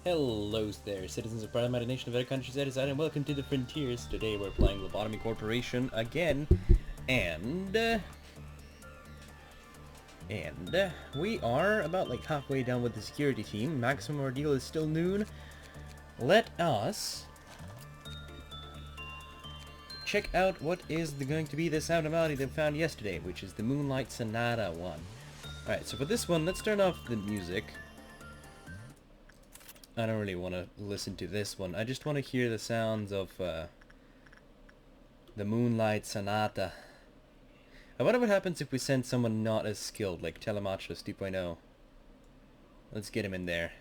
Hello there, citizens of Pride Mighty Nation of other countries that reside, and welcome to the Frontiers. Today we're playing Lobotomy Corporation again, and we are about like halfway down with the security team. Maximum ordeal is still noon. Let us check out what is going to be the sound melody that we found yesterday, which is the Moonlight Sonata one. Alright, so for this one, let's turn off the music. I don't really want to listen to this one. I just want to hear the sounds of the Moonlight Sonata. I wonder what happens if we send someone not as skilled, like TELEMACHOS 2.0. Let's get him in there.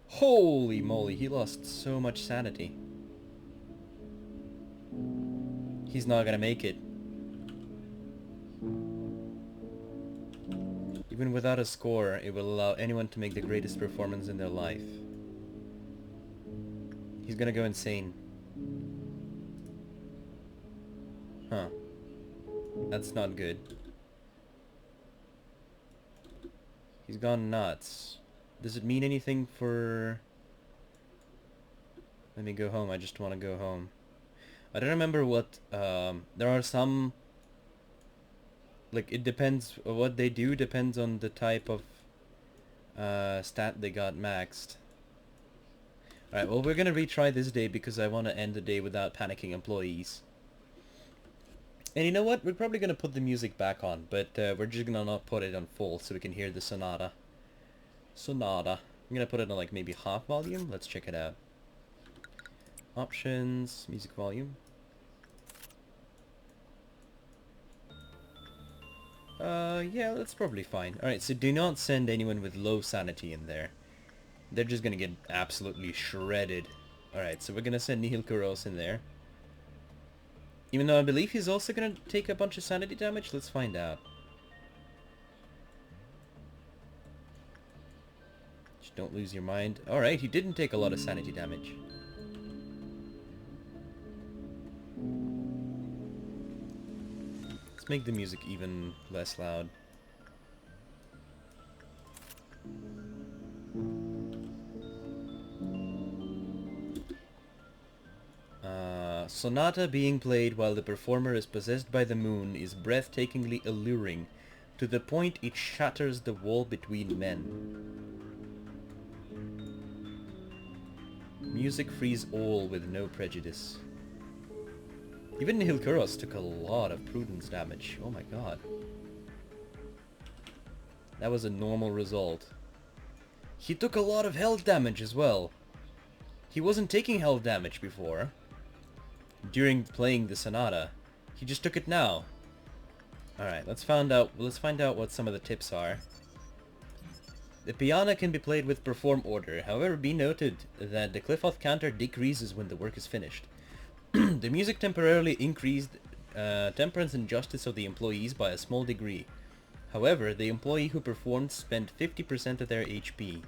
Holy moly, he lost so much sanity. He's not gonna make it. Even without a score, it will allow anyone to make the greatest performance in their life. He's gonna go insane. Huh. That's not good. He's gone nuts. Does it mean anything for... Let me go home, I just want to go home. I don't remember what... there are some... Like, it depends, what they do depends on the type of stat they got maxed. Alright, well, we're gonna retry this day because I want to end the day without panicking employees. And you know what? We're probably gonna put the music back on, but we're just gonna not put it on full so we can hear the sonata. Sonata. I'm gonna put it on like maybe half volume. Let's check it out. Options, music volume. Yeah, that's probably fine. Alright, so do not send anyone with low sanity in there. They're just gonna get absolutely shredded. Alright, so we're gonna send Nihil Kuros in there. Even though I believe he's also gonna take a bunch of sanity damage, let's find out. Just don't lose your mind. Alright, he didn't take a lot of sanity damage. Make the music even less loud. Sonata being played while the performer is possessed by the moon is breathtakingly alluring, to the point it shatters the wall between men. Music frees all with no prejudice. Even Nihil Kuros took a lot of prudence damage. Oh my god. That was a normal result. He took a lot of health damage as well. He wasn't taking health damage before. During playing the sonata. He just took it now. Alright, let's find out what some of the tips are. The piano can be played with perform order. However, be noted that the Cliff Off counter decreases when the work is finished. The music temporarily increased temperance and justice of the employees by a small degree. However, the employee who performed spent 50% of their HP.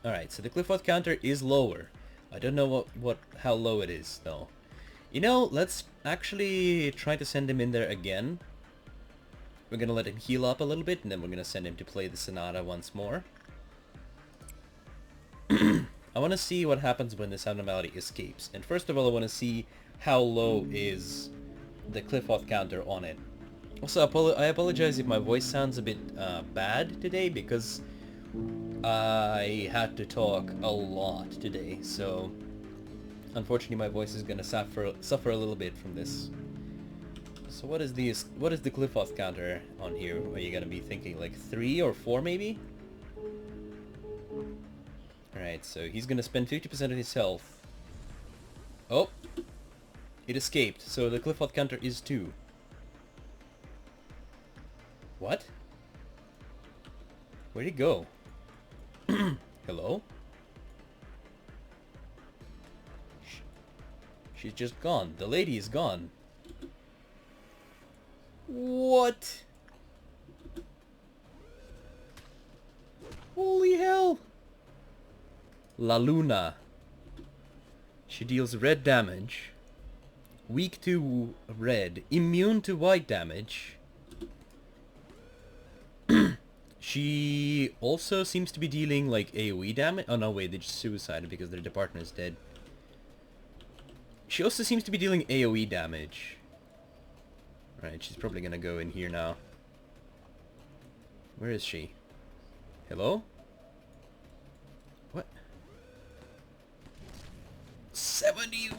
Alright, so the Clifford counter is lower. I don't know how low it is, though. You know, let's actually try to send him in there again. We're gonna let him heal up a little bit, and then we're gonna send him to play the sonata once more. I want to see what happens when the sound melody escapes. And first of all, I want to see how low is the Cliff-Off counter on it. Also, I apologize if my voice sounds a bit bad today, because I had to talk a lot today. So, unfortunately, my voice is going to suffer a little bit from this. So what is the Cliff-Off counter on here? Are you going to be thinking like 3 or 4 maybe? Alright, so he's gonna spend 50% of his health. Oh! It escaped, so the Cliff Off counter is 2. What? Where'd he go? Hello? She's just gone. The lady is gone. What? Holy hell! La Luna. She deals red damage. Weak to red. Immune to white damage. She also seems to be dealing like AoE damage. Oh no, wait, they just suicided because their partner is dead. She also seems to be dealing AoE damage. Right, she's probably gonna go in here now. Where is she? Hello? What? 70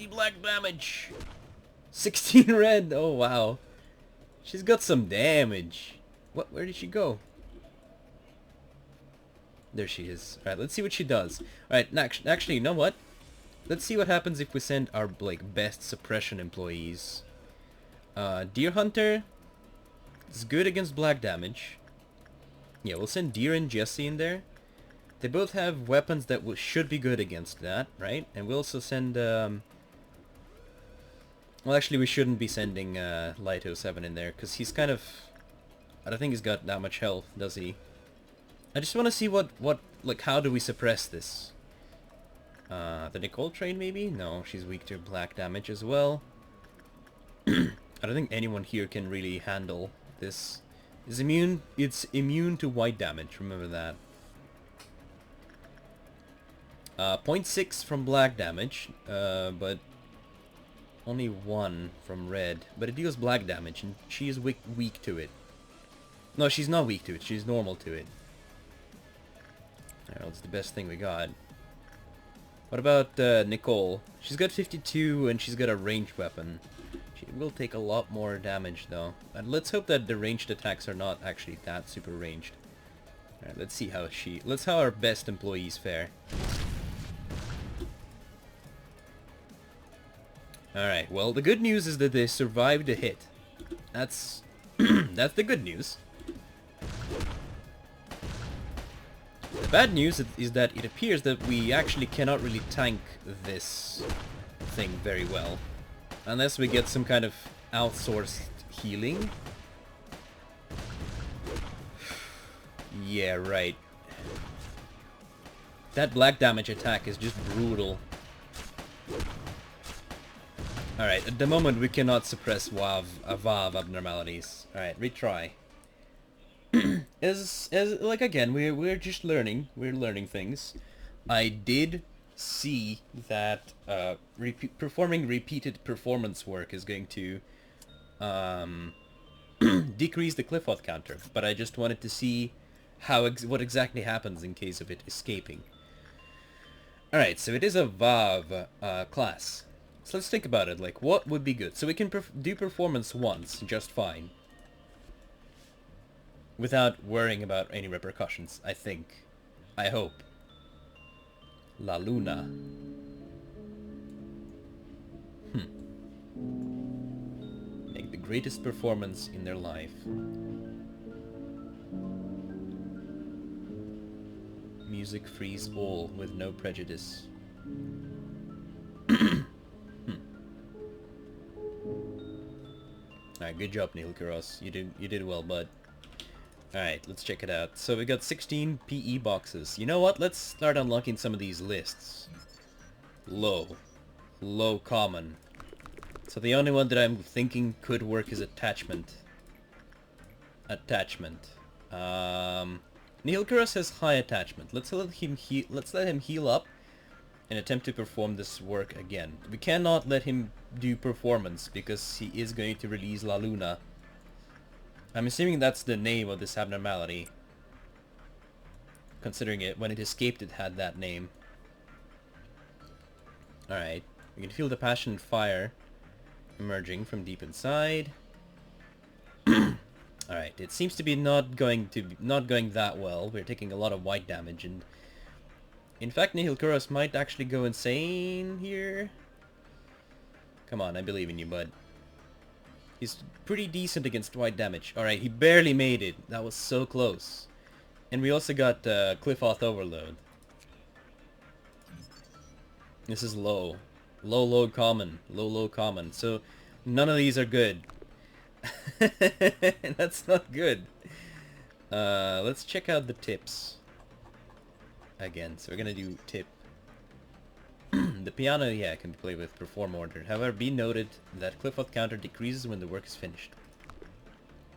black damage! 16 red! Oh wow. She's got some damage. What? Where did she go? There she is. Alright, let's see what she does. Alright, actually, you know what? Let's see what happens if we send our, like, best suppression employees. Deer Hunter is good against black damage. Yeah, we'll send Deer and Jesse in there. They both have weapons that should be good against that, right? And we'll also send, well, actually, we shouldn't be sending, Light 07 in there, because he's kind of... I don't think he's got that much health, does he? I just want to see what, like, how do we suppress this? The Nicole train, maybe? No, she's weak to black damage as well. I don't think anyone here can really handle this. It's immune to white damage, remember that. 0.6 from black damage, but only 1 from red. But it deals black damage, and she is weak to it. No, she's not weak to it, she's normal to it. Alright, that's the best thing we got. What about Nicole? She's got 52 and she's got a ranged weapon. She will take a lot more damage though. And let's hope that the ranged attacks are not actually that super ranged. Alright, let's see how our best employees fare. Alright, well the good news is that they survived a hit. That's that's the good news. The bad news is that it appears that we actually cannot really tank this thing very well. Unless we get some kind of outsourced healing. Yeah, right. That black damage attack is just brutal. Alright, at the moment we cannot suppress WAV abnormalities. Alright, retry. As like again, we're just learning. We're learning things. I did see that performing repeated performance work is going to decrease the cliff auth counter, but I just wanted to see what exactly happens in case of it escaping. Alright, so it is a VAV class. So let's think about it, like what would be good? So we can do performance once, just fine. Without worrying about any repercussions, I think. I hope. La Luna. Make the greatest performance in their life. Music frees all with no prejudice. Alright, good job, Neil Kuros. You did well, bud. Alright, let's check it out. So we got 16 PE boxes. You know what? Let's start unlocking some of these lists. Low. Low common. So the only one that I'm thinking could work is attachment. Attachment. Neil Kuros has high attachment. Let's let him heal up and attempt to perform this work again. We cannot let him do performance because he is going to release La Luna. I'm assuming that's the name of this abnormality. Considering it, when it escaped it had that name. Alright, we can feel the passion and fire emerging from deep inside. Alright, it seems to be not going that well. We're taking a lot of white damage, and in fact Nihil Kuros might actually go insane here. Come on, I believe in you, bud. He's pretty decent against white damage. Alright, he barely made it. That was so close. And we also got Cliff Auth Overload. This is low. Low common. Low common. So none of these are good. That's not good. Let's check out the tips. Again, so we're gonna do tip. The The piano, yeah, can be played with perform order. However, be noted that cliff out counter decreases when the work is finished.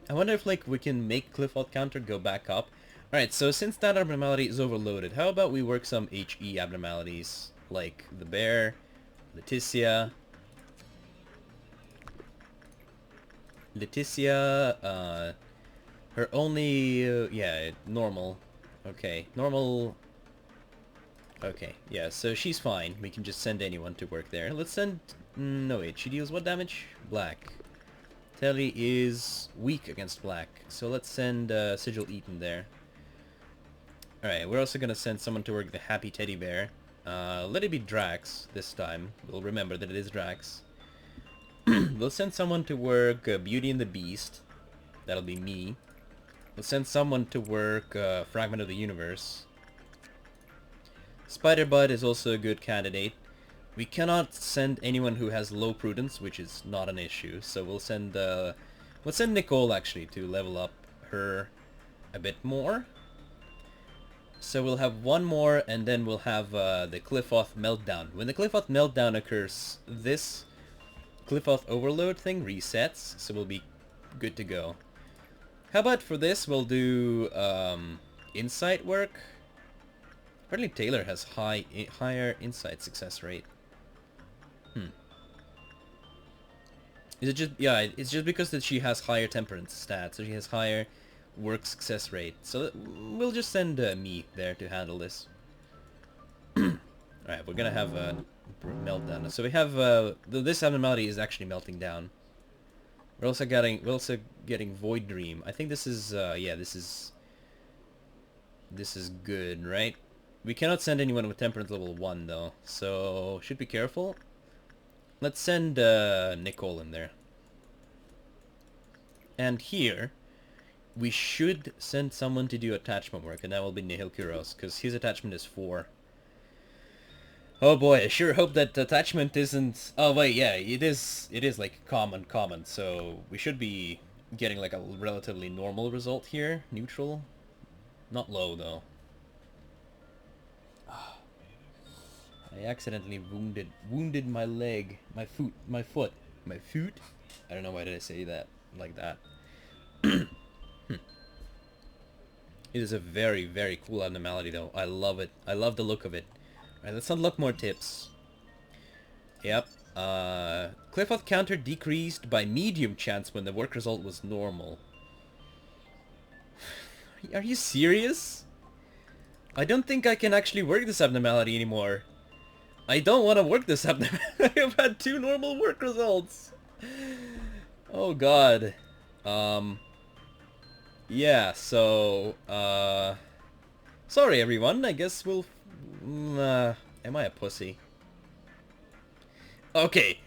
I wonder if, like, we can make cliff out counter go back up. Alright, so since that abnormality is overloaded, how about we work some HE abnormalities? Like the bear, Leticia, her only, yeah, normal. Okay, normal. Okay, yeah, so she's fine. We can just send anyone to work there. Let's send, no wait, she deals what damage? Black. Telly is weak against black, so let's send Sigil Eaton there. Alright, we're also gonna send someone to work the Happy Teddy Bear. Let it be Drax this time. We'll remember that it is Drax. We'll send someone to work Beauty and the Beast. That'll be me. We'll send someone to work Fragment of the Universe. Spider-Bud is also a good candidate. We cannot send anyone who has low prudence, which is not an issue. So we'll send Nicole actually to level up her a bit more. So we'll have one more, and then we'll have the Cliffoth Meltdown. When the Cliffoth Meltdown occurs, this Cliffoth Overload thing resets, so we'll be good to go. How about for this, we'll do insight work. Apparently Taylor has higher insight success rate. Is it just, yeah, it's just because that she has higher temperance stats, so she has higher work success rate. So we'll just send me there to handle this. Alright, we're gonna have a meltdown. So we have, this abnormality is actually melting down. We're also getting Void Dream. I think this is, yeah, this is good, right? We cannot send anyone with temperance level 1 though, so should be careful. Let's send Nicole in there. And here, we should send someone to do attachment work, and that will be Nihil Kuros, because his attachment is 4. Oh boy, I sure hope that attachment isn't... Oh wait, yeah, it is like common, so we should be getting like a relatively normal result here. Neutral. Not low though. I accidentally wounded my leg, my foot. I don't know why did I say that like that. It is a very, very cool abnormality though. I love it. I love the look of it. Alright, let's unlock more tips. Yep. Cliffoth counter decreased by medium chance when the work result was normal. Are you serious? I don't think I can actually work this abnormality anymore. I don't want to work this abnormality. I've had 2 normal work results. Oh god. Yeah, so, sorry everyone, I guess we'll, am I a pussy? Okay,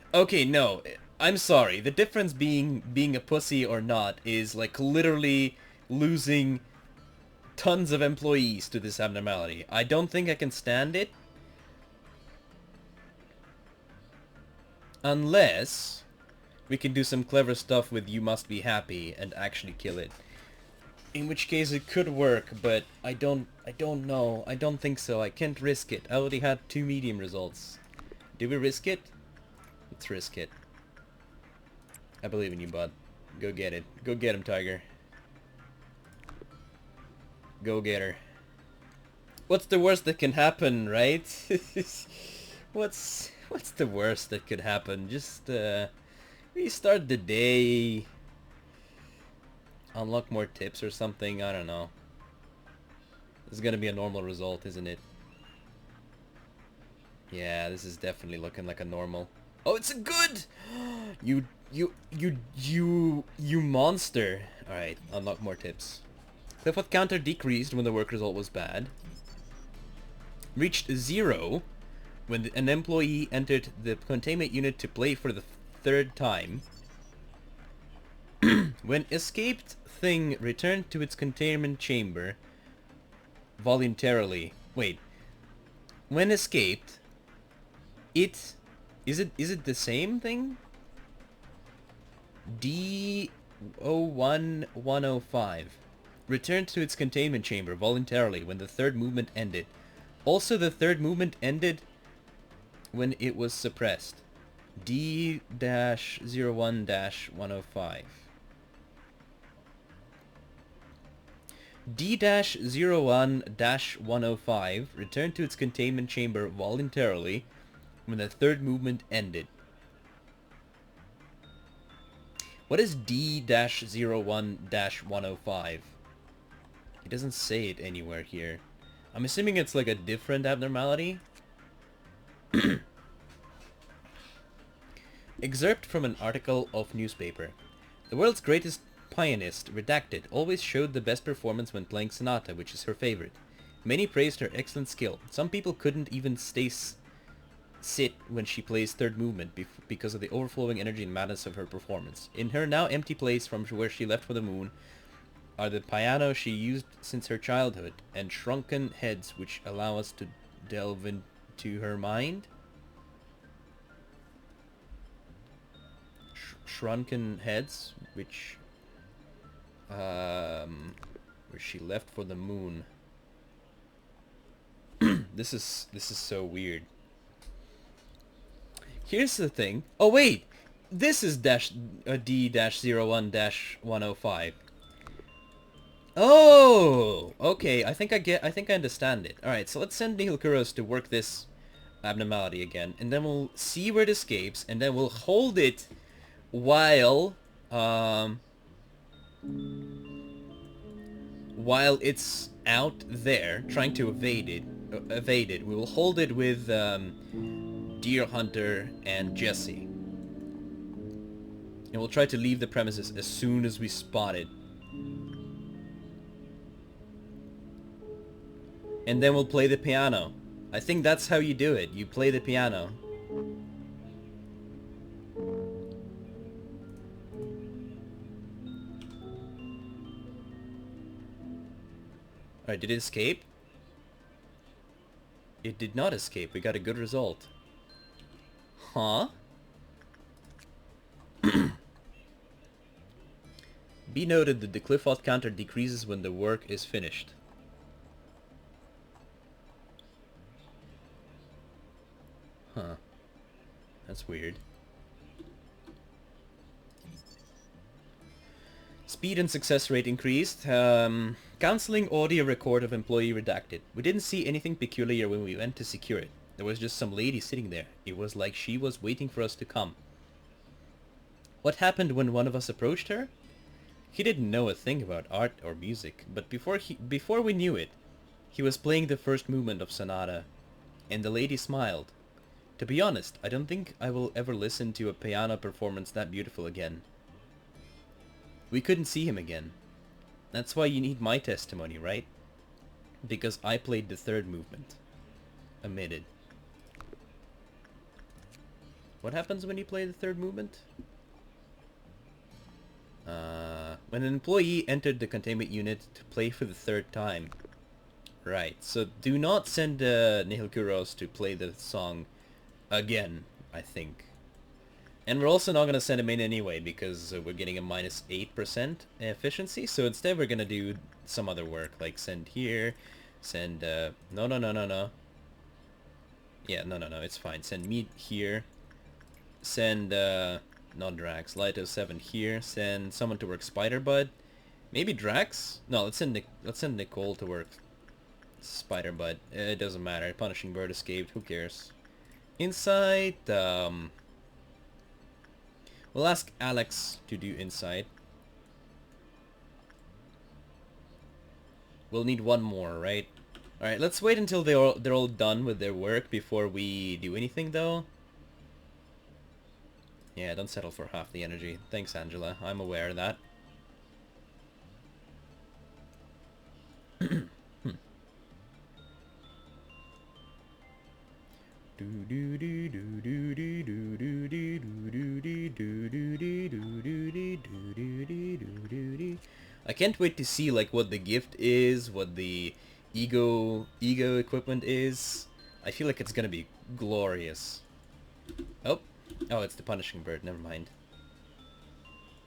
no, I'm sorry, the difference being a pussy or not is, like, literally losing tons of employees to this abnormality. I don't think I can stand it. Unless we can do some clever stuff with You Must Be Happy and actually kill it. In which case it could work, but I don't know. I don't think so. I can't risk it. I already had 2 medium results. Do we risk it? Let's risk it. I believe in you, bud. Go get it. Go get him, Tiger. Go get her. What's the worst that can happen, right? What's the worst that could happen? Just restart the day. Unlock more tips or something, I don't know. This is gonna be a normal result, isn't it? Yeah, this is definitely looking like a normal. Oh, it's a good! You monster! Alright, unlock more tips. Cliffoth counter decreased when the work result was bad. Reached 0 when an employee entered the containment unit to play for the 3rd time. When escaped thing returned to its containment chamber voluntarily. Wait. When escaped, it is it the same thing? D01105 returned to its containment chamber voluntarily when the 3rd movement ended. Also, the 3rd movement ended when it was suppressed. D-01-105. D-01-105 returned to its containment chamber voluntarily when the third movement ended. What is D-01-105? It doesn't say it anywhere here. I'm assuming it's like a different abnormality. Excerpt from an article of newspaper. The world's greatest pianist, redacted, always showed the best performance when playing sonata, which is her favorite. Many praised her excellent skill. Some people couldn't even sit when she plays third movement because of the overflowing energy and madness of her performance. In her now empty place from where she left for the moon are the piano she used since her childhood and shrunken heads which allow us to delve into her mind. Shrunken heads which where she left for the moon. This is so weird. Here's the thing. Oh wait, this is D-01-105. Oh, okay. I think I understand it. All right, so let's send Nihil Kuros to work this abnormality again, and then we'll see where it escapes, and then we'll hold it while it's out there trying to evade it. We will hold it with Deer Hunter and Jesse, and we'll try to leave the premises as soon as we spot it. And then we'll play the piano. I think that's how you do it. You play the piano. Alright, did it escape? It did not escape. We got a good result. Huh? Be noted that the Clifford counter decreases when the work is finished. Huh. That's weird. Speed and success rate increased. Counseling audio record of employee redacted. We didn't see anything peculiar when we went to secure it. There was just some lady sitting there. It was like she was waiting for us to come. What happened when one of us approached her? He didn't know a thing about art or music, but before we knew it, he was playing the first movement of Sonata, and the lady smiled. To be honest, I don't think I will ever listen to a piano performance that beautiful again. We couldn't see him again. That's why you need my testimony, right? Because I played the third movement. Omitted. What happens when you play the third movement? When an employee entered the containment unit to play for the third time. Right, so do not send Nihil Kuros to play the song again, I think. And we're also not going to send him in anyway because we're getting a minus 8% efficiency. So instead we're going to do some other work, like send here, send, no. Yeah, no, it's fine. Send meat here, send, not Drax, Lito7 here, send someone to work Spider-Bud. Maybe Drax? No, let's send Nicole to work Spider-Bud. It doesn't matter. Punishing Bird escaped, who cares? Insight, we'll ask Alex to do insight. We'll need one more, right? Alright, let's wait until they're all done with their work before we do anything, though. Yeah, don't settle for half the energy. Thanks, Angela. I'm aware of that. I can't wait to see like what the gift is, what the ego equipment is. I feel like it's gonna be glorious. Oh, it's the punishing bird. Never mind.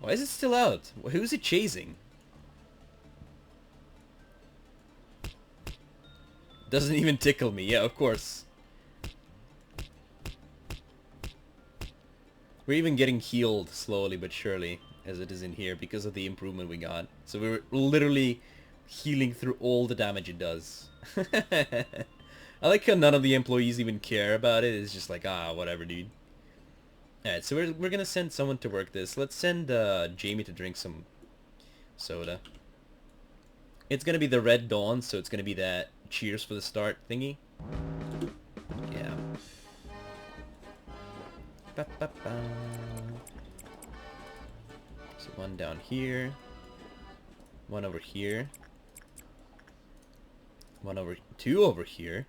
Why is it still out? Who's it chasing? Doesn't even tickle me. Yeah, of course. We're even getting healed slowly but surely, as it is in here, because of the improvement we got. So we're literally healing through all the damage it does. I like how none of the employees even care about it. It's just like, ah, whatever, dude. Alright, so we're gonna send someone to work this. Let's send Jamie to drink some soda. It's gonna be the Red Dawn, so it's gonna be that cheers for the start thingy. Yeah. Ba, ba, ba. So one down here. One over here. Two over here.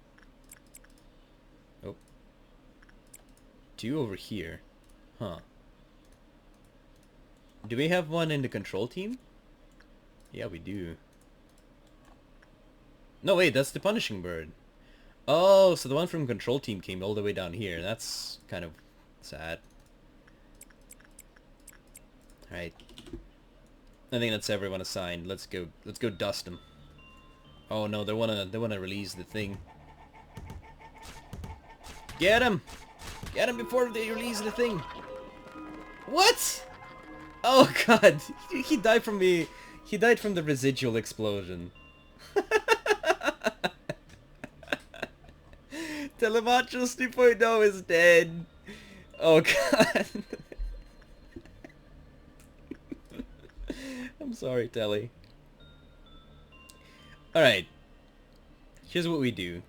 Oh. Two over here. Huh. Do we have one in the control team? Yeah, we do. No, wait, that's the punishing bird. Oh, so the one from control team came all the way down here. That's kind of sad. Alright. I think that's everyone assigned. Let's go dust them. Oh no, they wanna release the thing. Get him! Get him before they release the thing! What? Oh god, he died from the residual explosion. Telemachos 2.0 is dead. Oh god. I'm sorry, Telly. Alright. Here's what we do.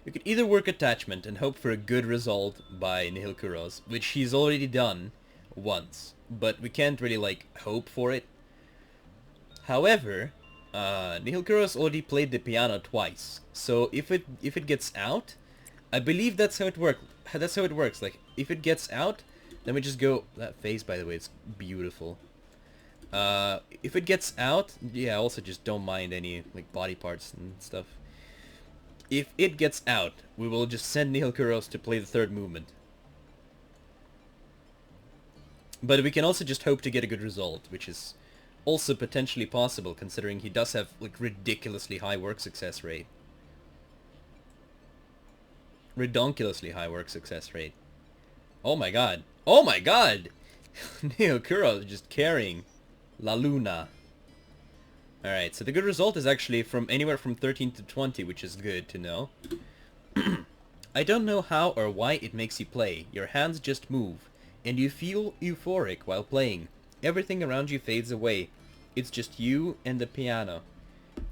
We could either work attachment and hope for a good result by Nihil Kuros, which he's already done once, but we can't really, like, hope for it. However, Nihil Kuros already played the piano twice, so if it gets out, I believe that's how it works. That's how it works. Like, if it gets out, then we just go... That face, by the way, it's beautiful. If it gets out, yeah, also just don't mind any, like, body parts and stuff. If it gets out, we will just send Nihil Kuros to play the third movement. But we can also just hope to get a good result, which is also potentially possible, considering he does have, like, ridiculously high work success rate. Redonkulously high work success rate. Oh my god. Oh my god! Nihil Kuros just carrying La Luna. Alright, so the good result is actually from anywhere from 13 to 20, which is good to know. I don't know how or why it makes you play. Your hands just move, and you feel euphoric while playing. Everything around you fades away. It's just you and the piano.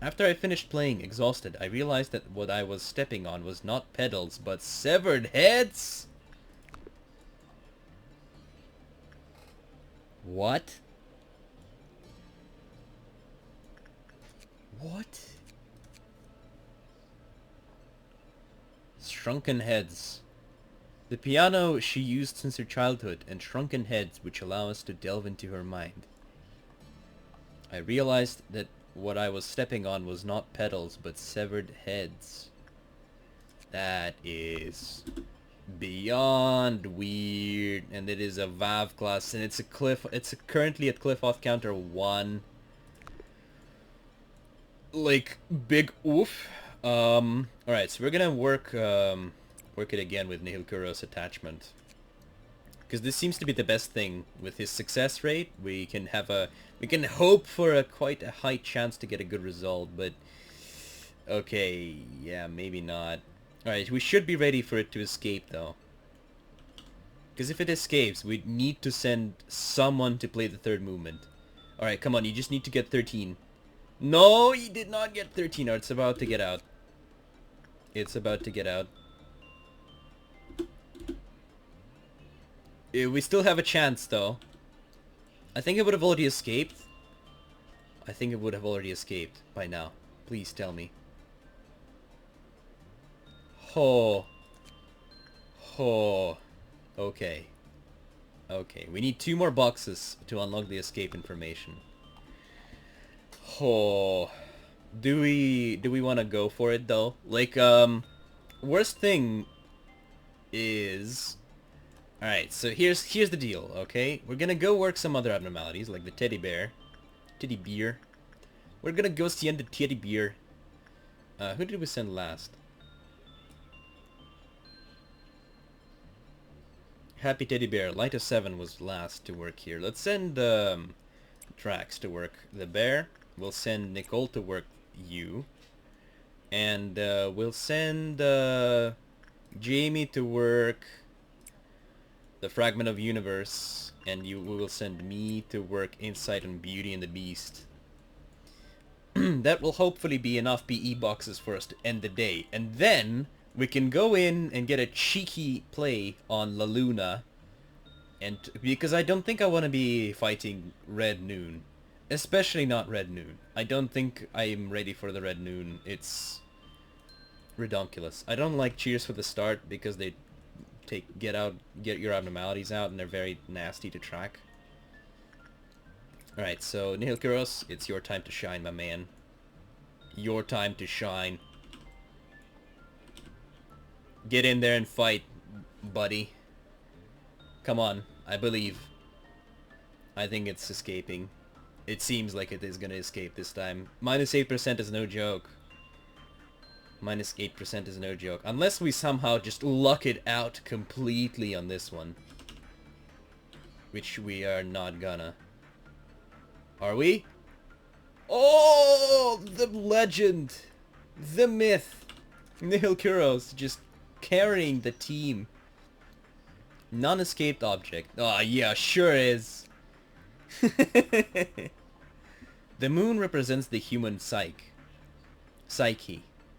After I finished playing, exhausted, I realized that what I was stepping on was not pedals, but severed heads? What? What? Shrunken heads. The piano she used since her childhood, and shrunken heads which allow us to delve into her mind. I realized that what I was stepping on was not pedals, but severed heads. That is beyond weird, and it is a Vav class, and it's currently at cliff off counter 1. Like, big oof. Alright, so we're gonna work it again with Nihil Kuros attachment. Because this seems to be the best thing. With his success rate, we can hope for quite a high chance to get a good result, but okay, yeah, maybe not. Alright, we should be ready for it to escape though. Because if it escapes, we need to send someone to play the third movement. Alright, come on, you just need to get 13. No, he did not get 13. Oh, it's about to get out. It's about to get out. We still have a chance, though. I think it would have already escaped. I think it would have already escaped by now. Please tell me. Oh. Oh. Okay. Okay, we need 2 more boxes to unlock the escape information. Oh. Do we want to go for it, though? Like, worst thing is... Alright, so here's the deal, okay? We're gonna go work some other abnormalities, like the teddy bear. Teddy bear. We're gonna go send the teddy bear. Who did we send last? Happy Teddy Bear. Light of 7 was last to work here. Let's send Drax to work the bear. We'll send Nicole to work you. And we'll send Jamie to work the Fragment of Universe. And we will send me to work Insight on Beauty and the Beast. That will hopefully be enough PE boxes for us to end the day. And then we can go in and get a cheeky play on La Luna. And because I don't think I want to be fighting Red Noon. Especially not Red Noon. I don't think I'm ready for the Red Noon. It's redonkulous. I don't like Cheers for the Start because they get your abnormalities out and they're very nasty to track. Alright, so Nihil Kuros, it's your time to shine, my man. Your time to shine. Get in there and fight, buddy. Come on, I believe. I think it's escaping. It seems like it is gonna escape this time. Minus 8% is no joke. Minus 8% is no joke. Unless we somehow just luck it out completely on this one. Which we are not gonna. Are we? Oh, the legend, the myth, Nihil Kuros just carrying the team. Non-escaped object. Oh yeah, sure is. The moon represents the human psyche.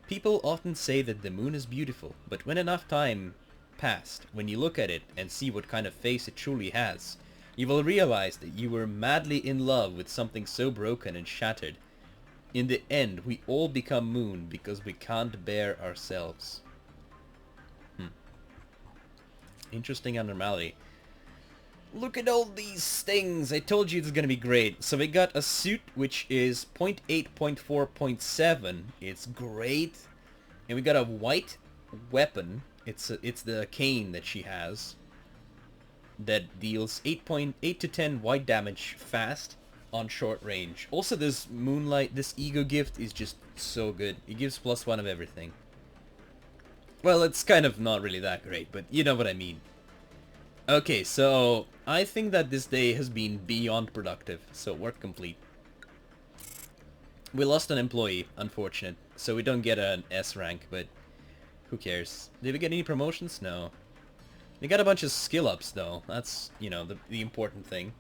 People often say that the moon is beautiful, but when enough time passed, when you look at it and see what kind of face it truly has, you will realize that you were madly in love with something so broken and shattered. In the end, we all become moon because we can't bear ourselves. Interesting abnormality. Look at all these things. I told you it's gonna be great. So we got a suit which is 0.8, 0.4, 0.7. It's great. And we got a white weapon. It's the cane that she has. That deals 8 to 10 white damage fast on short range. Also, this Moonlight, this ego gift is just so good. It gives +1 of everything. Well, it's kind of not really that great, but you know what I mean. Okay, so I think that this day has been beyond productive, so work complete. We lost an employee, unfortunate, so we don't get an S rank, but who cares? Did we get any promotions? No. We got a bunch of skill ups though. That's, you know, the important thing.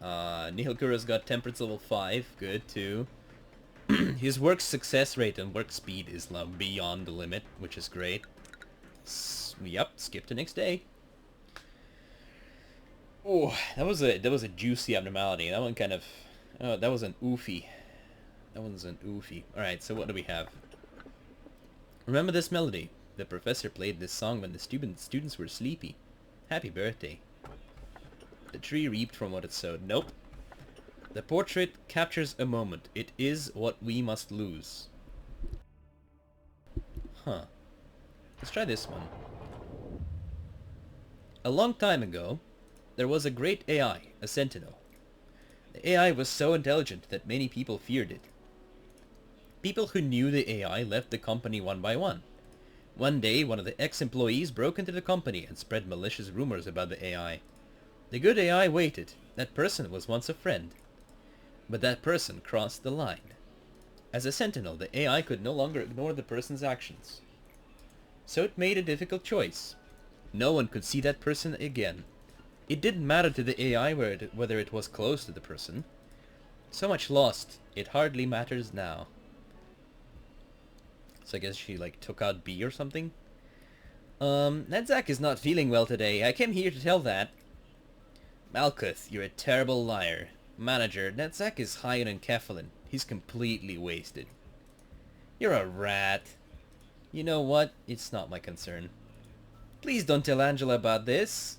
Nihil Kuro's got temperance level 5. Good too. His work success rate and work speed is beyond the limit, which is great. Yep, skip to next day. Oh, that was a juicy abnormality. That one kind of, oh, that was an oofy. That one's an oofy. All right, so what do we have? Remember this melody. The professor played this song when the students were sleepy. Happy birthday. The tree reaped from what it sowed. Nope. The portrait captures a moment. It is what we must lose. Huh. Let's try this one. A long time ago, there was a great AI, a sentinel. The AI was so intelligent that many people feared it. People who knew the AI left the company one by one. One day, one of the ex-employees broke into the company and spread malicious rumors about the AI. The good AI waited. That person was once a friend. But that person crossed the line. As a sentinel, the AI could no longer ignore the person's actions. So it made a difficult choice. No one could see that person again. It didn't matter to the AI whether it was close to the person. So much lost, it hardly matters now. So I guess she like took out B or something. Nedzak is not feeling well today. I came here to tell that. Malkuth, you're a terrible liar. Manager, Nedzak is high on enkephalin. He's completely wasted. You're a rat. You know what? It's not my concern. Please don't tell Angela about this.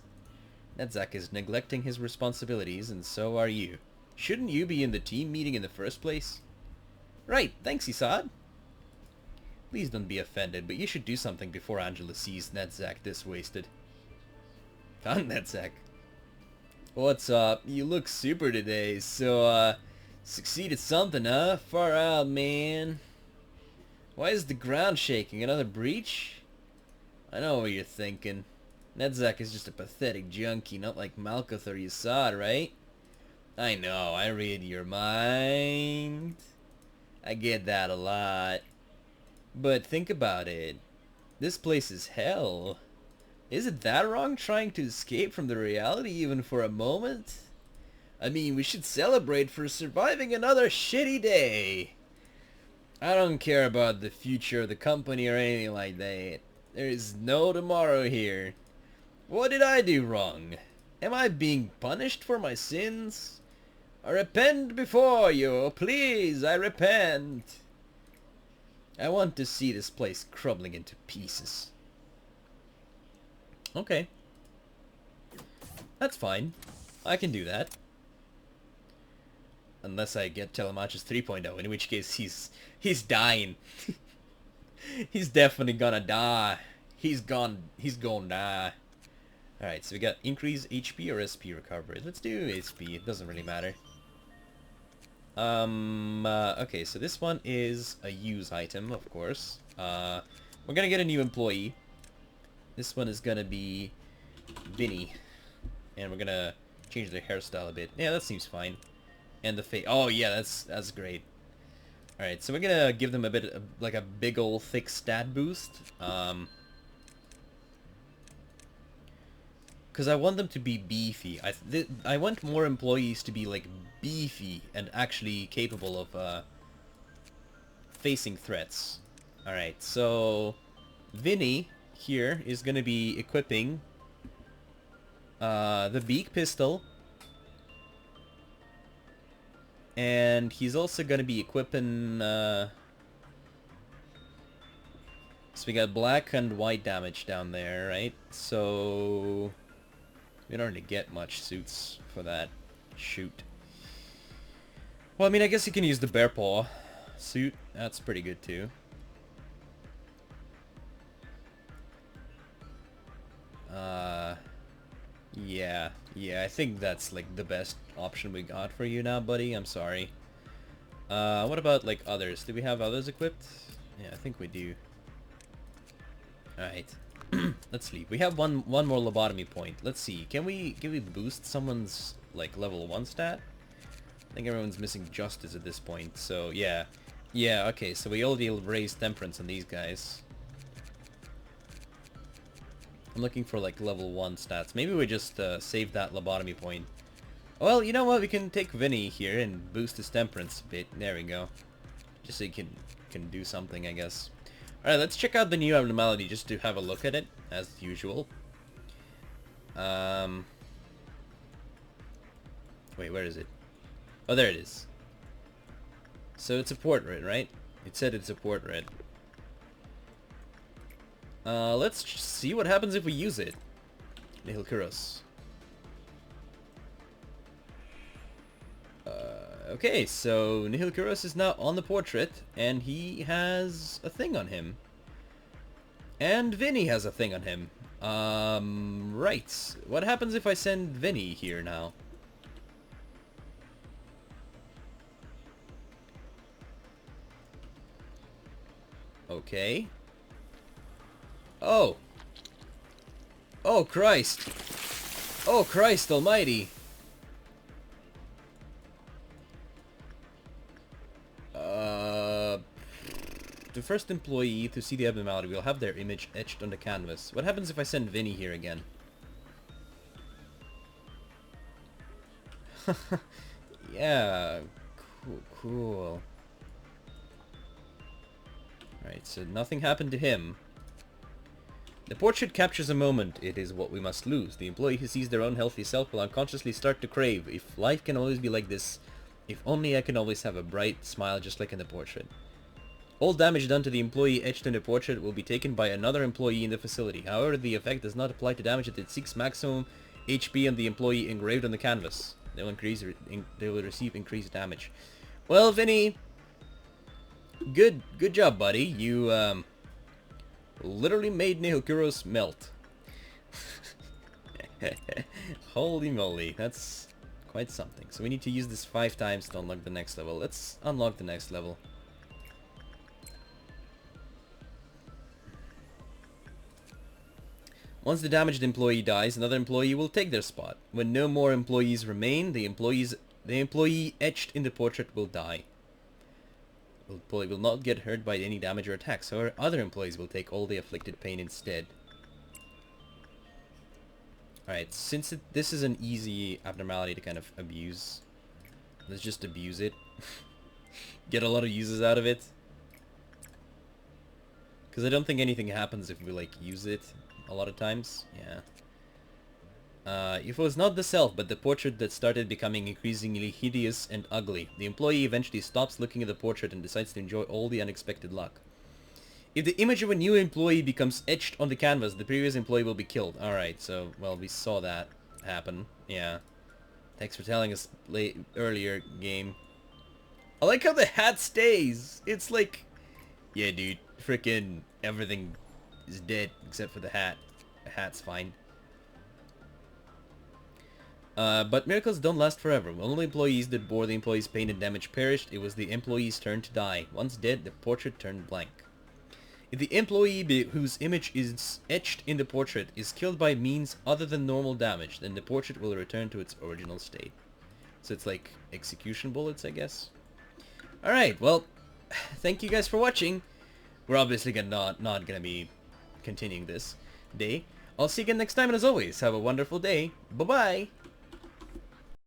Nedzak is neglecting his responsibilities, and so are you. Shouldn't you be in the team meeting in the first place? Right, thanks, Isad. Please don't be offended, but you should do something before Angela sees Nedzak this wasted. Found Nedzak. What's up? You look super today, so, succeeded something, huh? Far out, man. Why is the ground shaking? Another breach? I know what you're thinking. Nedzak is just a pathetic junkie, not like Malkuth or Yasad, right? I know, I read your mind. I get that a lot. But think about it. This place is hell. Is it that wrong trying to escape from the reality even for a moment? I mean, we should celebrate for surviving another shitty day. I don't care about the future of the company or anything like that. There is no tomorrow here. What did I do wrong? Am I being punished for my sins? I repent before you, please, I repent. I want to see this place crumbling into pieces. Okay. That's fine. I can do that. Unless I get Telemachos 3.0, in which case he's dying. He's definitely gonna die. He's gonna die. Alright, so we got increase HP or SP recovery. Let's do SP, it doesn't really matter. Okay, so this one is a use item, of course. We're gonna get a new employee. This one is gonna be Vinny. And we're gonna change their hairstyle a bit. Yeah, that seems fine. And the face. Oh yeah, that's great. Alright, so we're gonna give them a bit of, like a big ol' thick stat boost. Because I want them to be beefy. I want more employees to be like beefy and actually capable of facing threats. Alright, so Vinny here is gonna be equipping the beak pistol. And he's also gonna be equipping so we got black and white damage down there, right? So we don't really get much suits for that. Shoot. Well, I mean, I guess you can use the bear paw suit. That's pretty good too. Yeah, I think that's like the best option we got for you now, buddy. I'm sorry. What about like others? Do we have others equipped? Yeah, I think we do. Alright. Let's leave. We have one more lobotomy point. Let's see. Can we boost someone's like level 1 stat? I think everyone's missing justice at this point. So yeah. Yeah, okay, so we already raised temperance on these guys. I'm looking for like level 1 stats. Maybe we just save that lobotomy point. Well, you know what? We can take Vinny here and boost his temperance a bit. There we go. Just so he can do something, I guess. Alright, let's check out the new abnormality just to have a look at it, as usual. Wait, where is it? Oh, there it is. So it's a portrait, right? It said it's a portrait. Let's see what happens if we use it. Nihil Kuros. Okay, so Nihil Kuros is now on the portrait, and he has a thing on him. And Vinny has a thing on him. Right. What happens if I send Vinny here now? Okay. Oh. Oh, Christ. Oh, Christ almighty. The first employee to see the abnormality will have their image etched on the canvas. What happens if I send Vinny here again? Yeah. Cool. Alright, so nothing happened to him. The portrait captures a moment. It is what we must lose. The employee who sees their own healthy self will unconsciously start to crave. If life can always be like this, if only I can always have a bright smile just like in the portrait. All damage done to the employee etched in the portrait will be taken by another employee in the facility. However, the effect does not apply to damage that it seeks maximum HP on the employee engraved on the canvas. They will receive increased damage. Well, Vinny, good job, buddy. You literally made Nihil Kuros melt. Holy moly, that's quite something. So we need to use this 5 times to unlock the next level. Let's unlock the next level. Once the damaged employee dies, another employee will take their spot. When no more employees remain, the employee etched in the portrait will die. The employee will not get hurt by any damage or attacks, however, other employees will take all the afflicted pain instead. Alright, since this is an easy abnormality to kind of abuse, let's just abuse it. Get a lot of uses out of it. Because I don't think anything happens if we, like, use it a lot of times. Yeah. If it was not the self, but the portrait that started becoming increasingly hideous and ugly, the employee eventually stops looking at the portrait and decides to enjoy all the unexpected luck. If the image of a new employee becomes etched on the canvas, the previous employee will be killed. Alright, so, well, we saw that happen. Yeah. Thanks for telling us earlier, game. I like how the hat stays. It's like, yeah, dude, frickin' everything is dead except for the hat. The hat's fine. But miracles don't last forever. When all the employees that bore the employee's pain and damage perished, it was the employee's turn to die. Once dead, the portrait turned blank. If the employee whose image is etched in the portrait is killed by means other than normal damage, then the portrait will return to its original state. So it's like execution bullets, I guess. Alright, well, thank you guys for watching. We're obviously not gonna be continuing this day. I'll see you again next time, and as always, have a wonderful day. Bye-bye!